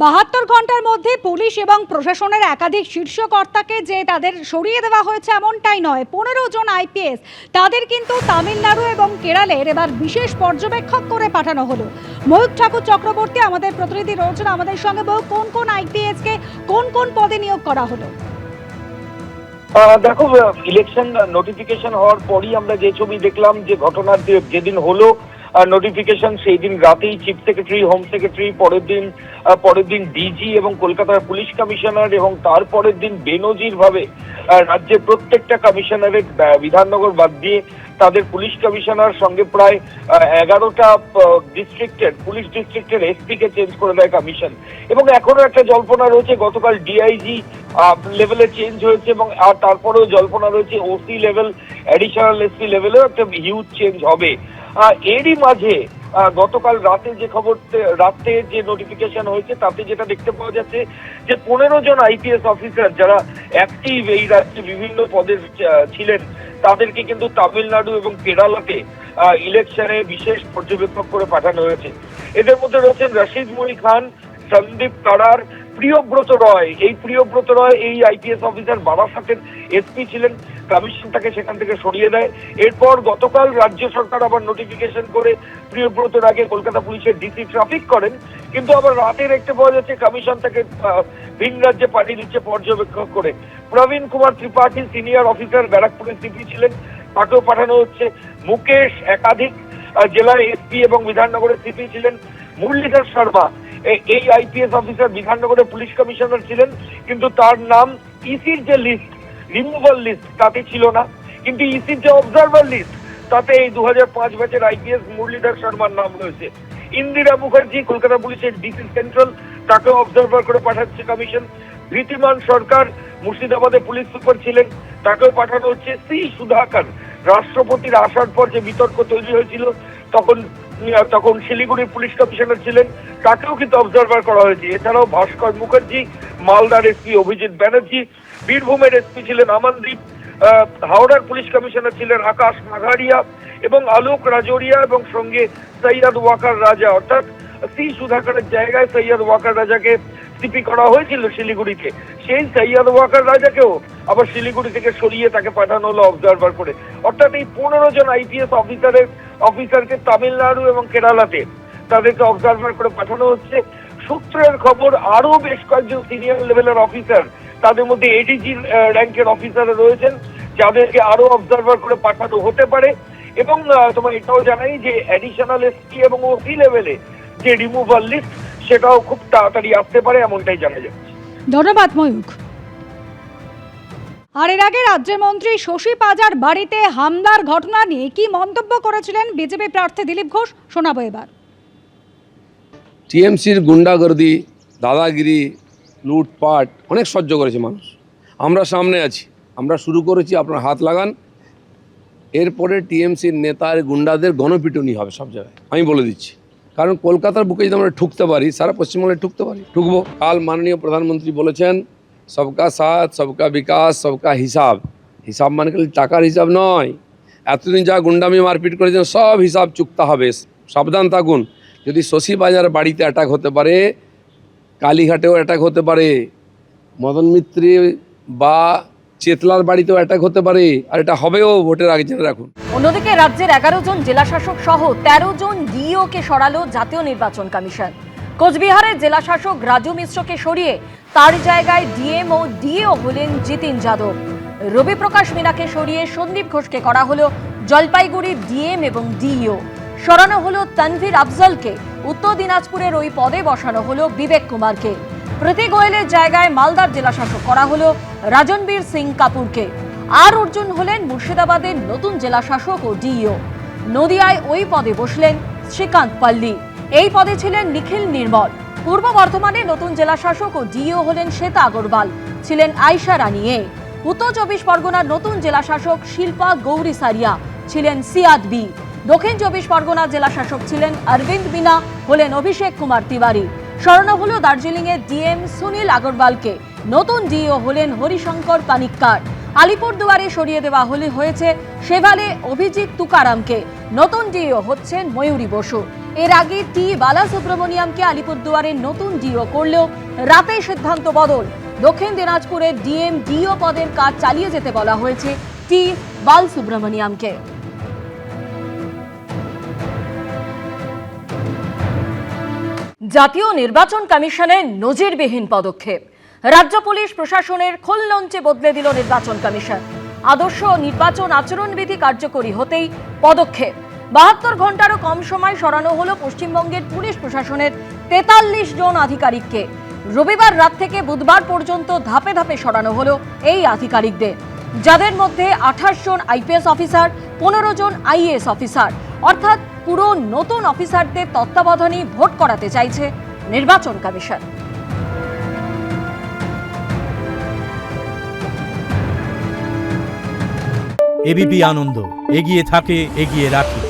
৭২ ঘন্টার মধ্যে পুলিশ এবং প্রশাসনের একাধিক শীর্ষ কর্তাকে যে তাদের সরিয়ে দেওয়া হয়েছে এমনটাই নয়, ১৫ জন আইপিএস তাদের কিন্তু তামিলনাড়ু এবং কেরালের এবার বিশেষ পর্যবেক্ষক করে পাঠানো হলো। ময়ূক ঠাকুর চক্রবর্তী আমাদের প্রতিনিধি রয়েছেন আমাদের সঙ্গে। কোন কোন আইপিএস কে কোন কোন পদে নিয়োগ করা হলো? দেখো, ইলেকশন নোটিফিকেশন হওয়ার পরই আমরা যে ছবি দেখলাম, যে ঘটনার যেদিন হলো নোটিফিকেশন, সেই দিন রাতেই চিফ সেক্রেটারি, হোম সেক্রেটারি, পরের দিন ডিজি এবং কলকাতার পুলিশ কমিশনার, এবং তারপরের দিন বেনজির ভাবে রাজ্যের প্রত্যেকটা কমিশনারেট, বিধাননগর বাদ দিয়ে তাদের পুলিশ কমিশনার সঙ্গে প্রায় 11টা ডিস্ট্রিক্টের পুলিশ ডিস্ট্রিক্টের এসপি কে চেঞ্জ করে দেয় কমিশন। এবং এখনো একটা জল্পনা রয়েছে, গতকাল ডিআইজি লেভেলে চেঞ্জ হয়েছে, এবং আর তারপরেও জল্পনা রয়েছে ওসি লেভেল, অ্যাডিশনাল এসপি লেভেলেও একটা হিউজ চেঞ্জ হবে। এরই মাঝে গতকাল রাতে যে খবর, রাতে যে নোটিফিকেশন হয়েছে তাতে যেটা দেখতে পাওয়া যাচ্ছে যে 15 জন আইপিএস অফিসার যারা অ্যাক্টিভ এই রাজ্যে বিভিন্ন পদের ছিলেন, তাদেরকে কিন্তু তামিলনাড়ু এবং কেরালাতে ইলেকশনে বিশেষ পর্যবেক্ষক করে পাঠানো হয়েছে। এদের মধ্যে রয়েছেন রশিদ মনি খান, সন্দীপ কারার, প্রিয়ব্রত রয়। এই প্রিয়ব্রত রয় এই আইপিএস অফিসার বারাসাতের এসপি ছিলেন, কমিশন তাকে সেখান থেকে সরিয়ে দেয়। এরপর গতকাল রাজ্য সরকার আবার নোটিফিকেশন করে প্রিয়ব্রতর আগে কলকাতা পুলিশের ডিসি ট্রাফিক করেন, কিন্তু আবার রাতে দেখতে পাওয়া যাচ্ছে কমিশন তাকে ভিন রাজ্যে পাঠিয়ে দিচ্ছে পর্যবেক্ষক করে। প্রবীণ কুমার ত্রিপাঠী সিনিয়র অফিসার, ব্যারাকপুরের সিপি ছিলেন, তাকেও পাঠানো হচ্ছে। মুকেশ একাধিক জেলার এসপি এবং বিধাননগরের সিপি ছিলেন। মুরলীধর শর্মা এই আইপিএস অফিসার বিধাননগরের পুলিশ কমিশনার ছিলেন, কিন্তু তার নাম ইসির যে লিস্ট, রিমুভাল লিস্ট, তাতে ছিল না। কিন্তু ইসির যে অবজারভার লিস্ট, তাতে এই 2005 ব্যাচের আইপিএস মুরলীধর শর্মার নাম রয়েছে। ইন্দিরা মুখার্জি কলকাতা পুলিশের ডিসি সেন্ট্রাল, তাকেও অবজারভার করে পাঠাচ্ছে কমিশন। ধৃতিমান সরকার মুর্শিদাবাদে পুলিশ সুপার ছিলেন, তাকেও পাঠানো হচ্ছে। সি সুধাকর রাষ্ট্রপতির আসার পর যে বিতর্ক তৈরি হয়েছিল, তখন শিলিগুড়ির পুলিশ কমিশনার ছিলেন, তাকেও কিন্তু অবজারভার করা হয়েছে। এছাড়াও ভাস্কর মুখার্জি, মালদার এসপি অভিজিৎ ব্যানার্জি, বীরভূমের এসপি ছিলেন আমানদীপ, হাওড়ার পুলিশ কমিশনার ছিলেন আকাশ মাঘারিয়া, এবং আলোক রাজোরিয়া, এবং সঙ্গে সৈয়দ ওয়াকার রাজা। অর্থাৎ সি সুধাকরের জায়গায় সৈয়দ ওয়াকার রাজাকে সিপি করা হয়েছিল শিলিগুড়িতে, সেই সৈয়দ ওয়াকার রাজাকেও আবার শিলিগুড়ি থেকে সরিয়ে তাকে পাঠানো হলো অবজারভার করে। অর্থাৎ এই 15 জন আইপিএস অফিসারকে তামিলনাড়ু এবং কেরালাতে তাদেরকে অবজারভার করে পাঠানো হচ্ছে। সূত্রের খবর, আরো বেশ কয়েকজন সিনিয়র লেভেলের অফিসার, তাদের মধ্যে এডিজি র্যাঙ্কের অফিসার রয়েছেন, যাদেরকে আরো অবজারভার করে পাঠানো হতে পারে। এবং তোমার এটাও জানাই যে অ্যাডিশনাল এসপি এবং ওসি লেভেলে যে রিমুভাল লিস্ট, সেটাও খুব তাড়াতাড়ি আসতে পারে, এমনটাই জানা যাচ্ছে। ধন্যবাদ ময়ূক। আর এর আগে রাজ্যের মন্ত্রী শশী পাজার বাড়িতে হামলার ঘটনা নিয়ে কি মন্তব্য করেছিলেন বিজেপি প্রার্থী দিলীপ ঘোষ, শোনাবো এবার। টিএমসির গুন্ডাগর্দি, দাদাগিরি, লুটপাট অনেক সহ্য করেছে মানুষ। আমরা সামনে আছি, আমরা শুরু করেছি, আপনার হাত লাগান। এরপরে টিএমসির নেতার গুন্ডাদের গণপিটুনি হবে সব জায়গায়, আমি বলে দিচ্ছি। কারণ কলকাতার বুকে যদি আমরা ঠুকতে পারি, সারা পশ্চিমবঙ্গে ঠুকতে পারি, ঠুকবো। কাল মাননীয় প্রধানমন্ত্রী বলেছেন সবকা সাথ, সবকা বিকাশ, সবকা হিসাব। হিসাব মানে খালি টাকার হিসাব নয়, এতদিন যা গুন্ডামি মারপিট করেছেন সব হিসাব চুকতে হবে, সাবধান থাকুন। যদি শশী বাজার বাড়িতে অ্যাটাক হতে পারে, কালীঘাটেও অ্যাটাক হতে পারে, মদন মিত্রে বা চেতলার বাড়িতেও অ্যাটাক হতে পারে, আর এটা হবেও ভোটের আগে, জেনে রাখুন। অন্যদিকে রাজ্যের 11 জন জেলাশাসক সহ 13 জন ডিইও কে সরালো জাতীয় নির্বাচন কমিশন। কোচবিহারের জেলাশাসক রাজু মিশ্রকে সরিয়ে তার জায়গায় ডিএম ও ডিএও হলেন জিতিন যাদব। রবি প্রকাশ মিনাকে সরিয়ে সন্দীপ ঘোষকে করা হলো জলপাইগুড়ির ডিএম এবং ডিইও। সরানো হলো তানভীর আফজলকে, উত্তর দিনাজপুরের ওই পদে বসানো হলো বিবেক কুমারকে। প্রীতি গোয়েলের জায়গায় মালদার জেলাশাসক করা হলো রাজনবীর সিং কাপুরকে। আর অর্জুন হলেন মুর্শিদাবাদের নতুন জেলাশাসক ও ডিইও। নদিয়ায় ওই পদে বসলেন শ্রীকান্ত পাল্লি, এই পদে ছিলেন নিখিল নির্মল। পূর্ব বর্ধমানে নতুন জেলাশাসক ও ডিইও হলেন শ্বেতা আগরওয়াল, ছিলেন আয়শা রানী এ। উত্তর 24 পরগনার নতুন জেলাশাসক শিল্পা গৌরী সারিয়া, ছিলেন সিয়াদ বি। দক্ষিণ 24 পরগনার জেলাশাসক ছিলেন অরবিন্দ মিনা, হলেন অভিষেক কুমার তিওয়ারি। সরানো হলো দার্জিলিংয়ের ডিএম সুনীল আগরওয়ালকে, নতুন ডিইও হলেন হরিশঙ্কর পানিক্কার। আলিপুরদুয়ারে সরিয়ে দেওয়া হয়েছে সেভালে অভিজিৎ তুকারামকে, নতুন ডিইও হচ্ছেন ময়ূরী বসু। এর আগে টি বালাসুব্রমণিয়ামকে আলিপুরদুয়ারের নতুন ডিও করলেও রাতেই সিদ্ধান্ত বদল। দক্ষিণ দিনাজপুরের ডিএম ডিও পদের কাজ চালিয়ে যেতে বলা হয়েছে টি বালসুব্রমণিয়ামকে। জাতীয় নির্বাচন কমিশনের নজিরবিহীন পদক্ষেপ। রাজ্য পুলিশ প্রশাসনের খোললঞ্চে বদলে দিল নির্বাচন কমিশন। আদর্শ নির্বাচন আচরণবিধি কার্যকরী হতেই পদক্ষেপ। 72 ঘন্টারও কম সময় সরানো হলো পশ্চিমবঙ্গের পুলিশ প্রশাসনের 43 জন আধিকারিককে। রবিবার রাত থেকে বুধবার পর্যন্ত ধাপে ধাপে সরানো হলো এই আধিকারিকদের, যাদের মধ্যে 28 জন আইপিএস অফিসার, 15 জন আইএএস অফিসার, অর্থাৎ পুরো নতুন অফিসারদের তত্ত্বাবধানে ভোট করাতে চাইছে নির্বাচন কমিশন। এবিপি আনন্দ, এগিয়ে থাকে, এগিয়ে রাখে।